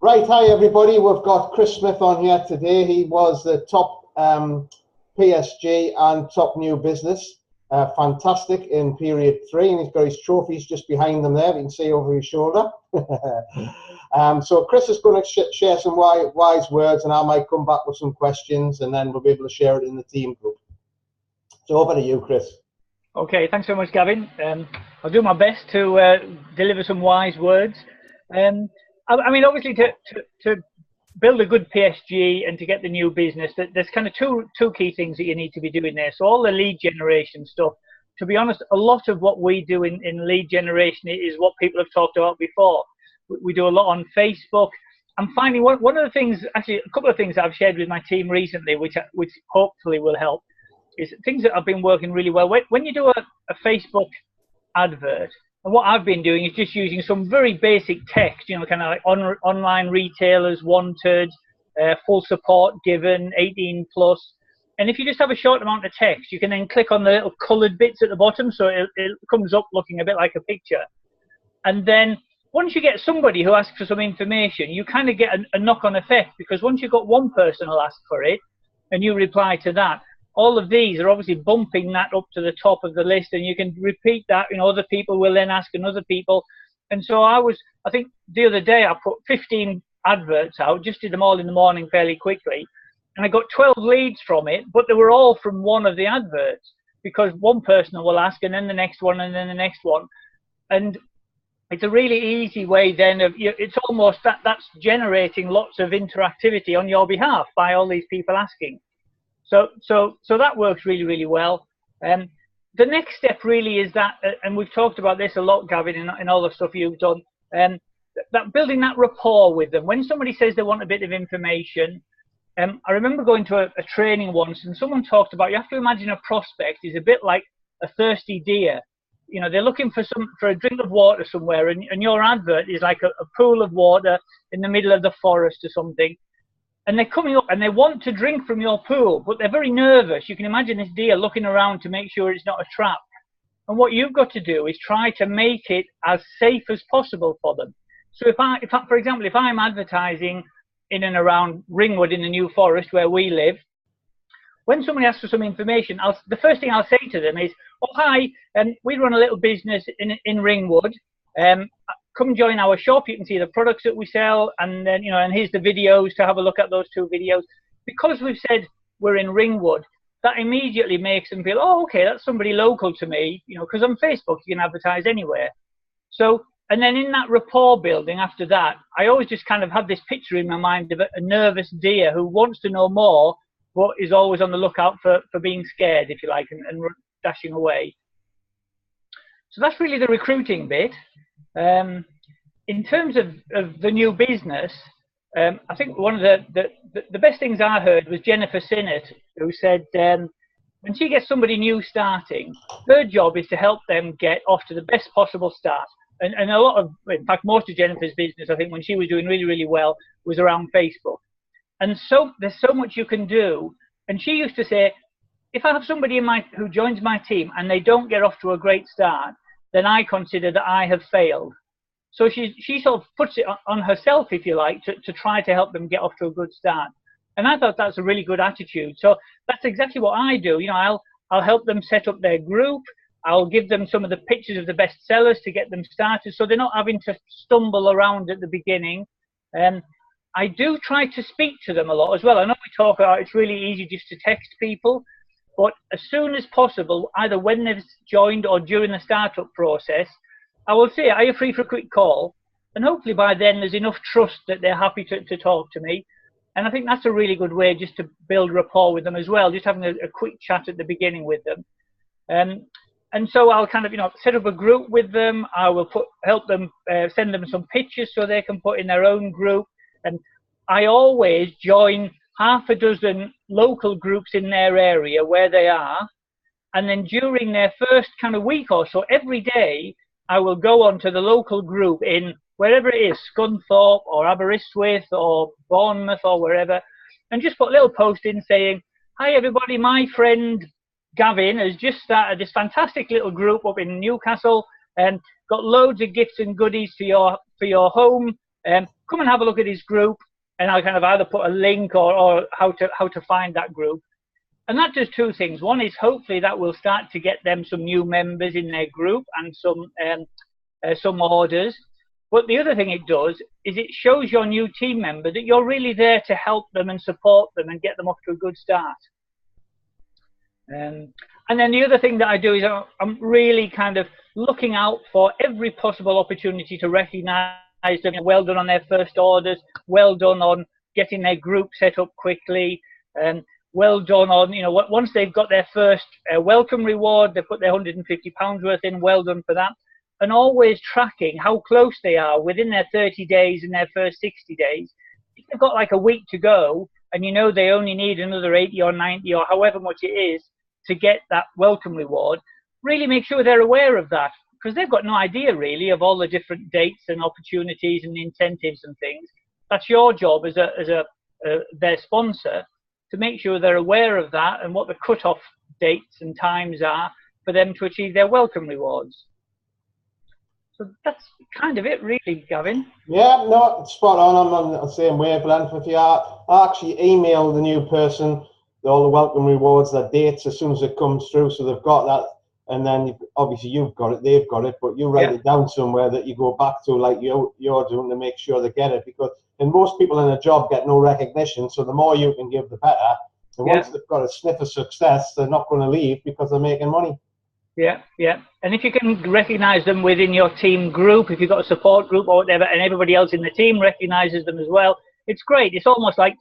Right, hi everybody. We've got Chris Smith on here today. He was the top PSG and top new business. Fantastic in period 3, and he's got his trophies just behind them there. You can see over his shoulder. So Chris is going to share some wise words, and I might come back with some questions, and then we'll be able to share it in the team group. So over to you, Chris. Okay, thanks so much, Gavin. I'll do my best to deliver some wise words. I mean, obviously, to build a good PSG and to get the new business, there's kind of two key things that you need to be doing there. So all the lead generation stuff, to be honest, a lot of what we do in lead generation is what people have talked about before. We do a lot on Facebook. I'm finding one of the things, actually a couple of things that I've shared with my team recently, which hopefully will help, is things that have been working really well. When you do a Facebook advert, and what I've been doing is just using some very basic text, you know, kind of like online retailers wanted, full support given, 18 plus. And if you just have a short amount of text, you can then click on the little coloured bits at the bottom, so it comes up looking a bit like a picture. And then once you get somebody who asks for some information, you kind of get a knock-on effect, because once you've got one person who'll ask for it, and you reply to that, all of these are obviously bumping that up to the top of the list, and you can repeat that. You know, other people will then ask and other people. And so I think the other day I put 15 adverts out, just did them all in the morning fairly quickly, and I got 12 leads from it, but they were all from one of the adverts, because one person will ask, and then the next one, and then the next one. And it's a really easy way then of, it's almost that's generating lots of interactivity on your behalf by all these people asking. So that works really, really well. The next step really is that, and we've talked about this a lot, Gavin, in all the stuff you've done, that building that rapport with them. When somebody says they want a bit of information, I remember going to a training once, and someone talked about, you have to imagine a prospect is a bit like a thirsty deer. You know, they're looking for a drink of water somewhere, and your advert is like a pool of water in the middle of the forest or something. And they're coming up and they want to drink from your pool, but they're very nervous. You can imagine this deer looking around to make sure it's not a trap. And what you've got to do is try to make it as safe as possible for them. So for example, if I'm advertising in and around Ringwood in the New Forest where we live, when somebody asks for some information, the first thing I'll say to them is, "Oh, hi, we run a little business in Ringwood. Come join our shop. You can see the products that we sell, and then, you know, and here's the videos to have a look at those 2 videos." Because we've said we're in Ringwood, that immediately makes them feel, oh, okay, that's somebody local to me, you know, because on Facebook you can advertise anywhere. So, and then in that rapport building after that, I always just kind of have this picture in my mind of a nervous deer who wants to know more, but is always on the lookout for being scared, if you like, and dashing away. So that's really the recruiting bit. In terms of the new business, I think one of the best things I heard was Jennifer Sinnott, who said when she gets somebody new starting, her job is to help them get off to the best possible start. And a lot of, in fact, most of Jennifer's business, I think, when she was doing really, really well, was around Facebook. And so there's so much you can do. And she used to say, if I have somebody who joins my team and they don't get off to a great start, then I consider that I have failed. So she sort of puts it on herself, if you like, to try to help them get off to a good start. And I thought that's a really good attitude. So that's exactly what I do. You know, I'll help them set up their group. I'll give them some of the pictures of the best sellers to get them started, so they're not having to stumble around at the beginning. I do try to speak to them a lot as well. I know we talk about it's really easy just to text people, but as soon as possible, either when they've joined or during the startup process, I will say, are you free for a quick call? And hopefully by then there's enough trust that they're happy to talk to me. And I think that's a really good way just to build rapport with them as well, just having a quick chat at the beginning with them. And so I'll kind of, you know, set up a group with them. I will help them send them some pictures so they can put in their own group. And I always join half a dozen local groups in their area where they are. And then during their first kind of week or so, every day, I will go on to the local group in wherever it is, Scunthorpe or Aberystwyth or Bournemouth or wherever, and just put a little post in saying, "Hi everybody, my friend Gavin has just started this fantastic little group up in Newcastle and got loads of gifts and goodies for your home. come and have a look at his group, and I'll kind of either put a link or how to find that group. And that does two things. One is hopefully that will start to get them some new members in their group and some orders. But the other thing it does is it shows your new team member that you're really there to help them and support them and get them off to a good start. And then the other thing that I do is I'm really kind of looking out for every possible opportunity to recognize them. Well done on their first orders, well done on getting their group set up quickly, and well done on, once they've got their first welcome reward, they put their £150 worth in, well done for that. And always tracking how close they are within their 30 days and their first 60 days. If they've got like a week to go and they only need another 80 or 90 or however much it is to get that welcome reward, really make sure they're aware of that, because they've got no idea really of all the different dates and opportunities and incentives and things. That's your job as their sponsor, to make sure they're aware of that and what the cut-off dates and times are for them to achieve their welcome rewards. So that's kind of it really, Gavin. Yeah, no, spot on. I'm on the same wavelength with you. I actually email the new person all the welcome rewards, their dates, as soon as it comes through, so they've got that. And then obviously you've got it, they've got it, but you write it down somewhere that you go back to, like you're doing, to make sure they get it. Because most people in a job get no recognition, so the more you can give, the better. And once they've got a sniff of success, they're not going to leave because they're making money. Yeah. And if you can recognize them within your team group, if you've got a support group or whatever, and everybody else in the team recognizes them as well, it's great. It's almost like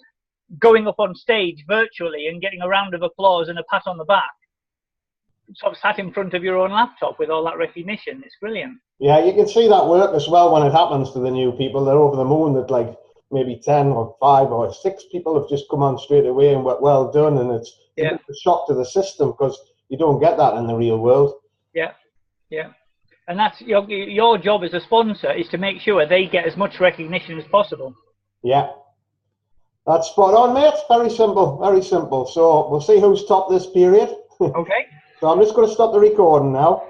going up on stage virtually and getting a round of applause and a pat on the back. Sort of sat in front of your own laptop with all that recognition. It's brilliant. Yeah, you can see that work as well when it happens to the new people. They're over the moon that like maybe 10 or 5 or 6 people have just come on straight away and went, well done. And it's a shock to the system, because you don't get that in the real world. Yeah. And that's your job as a sponsor, is to make sure they get as much recognition as possible. Yeah. That's spot on, mate. Very simple, very simple. So we'll see who's top this period. Okay. So I'm just going to stop the recording now.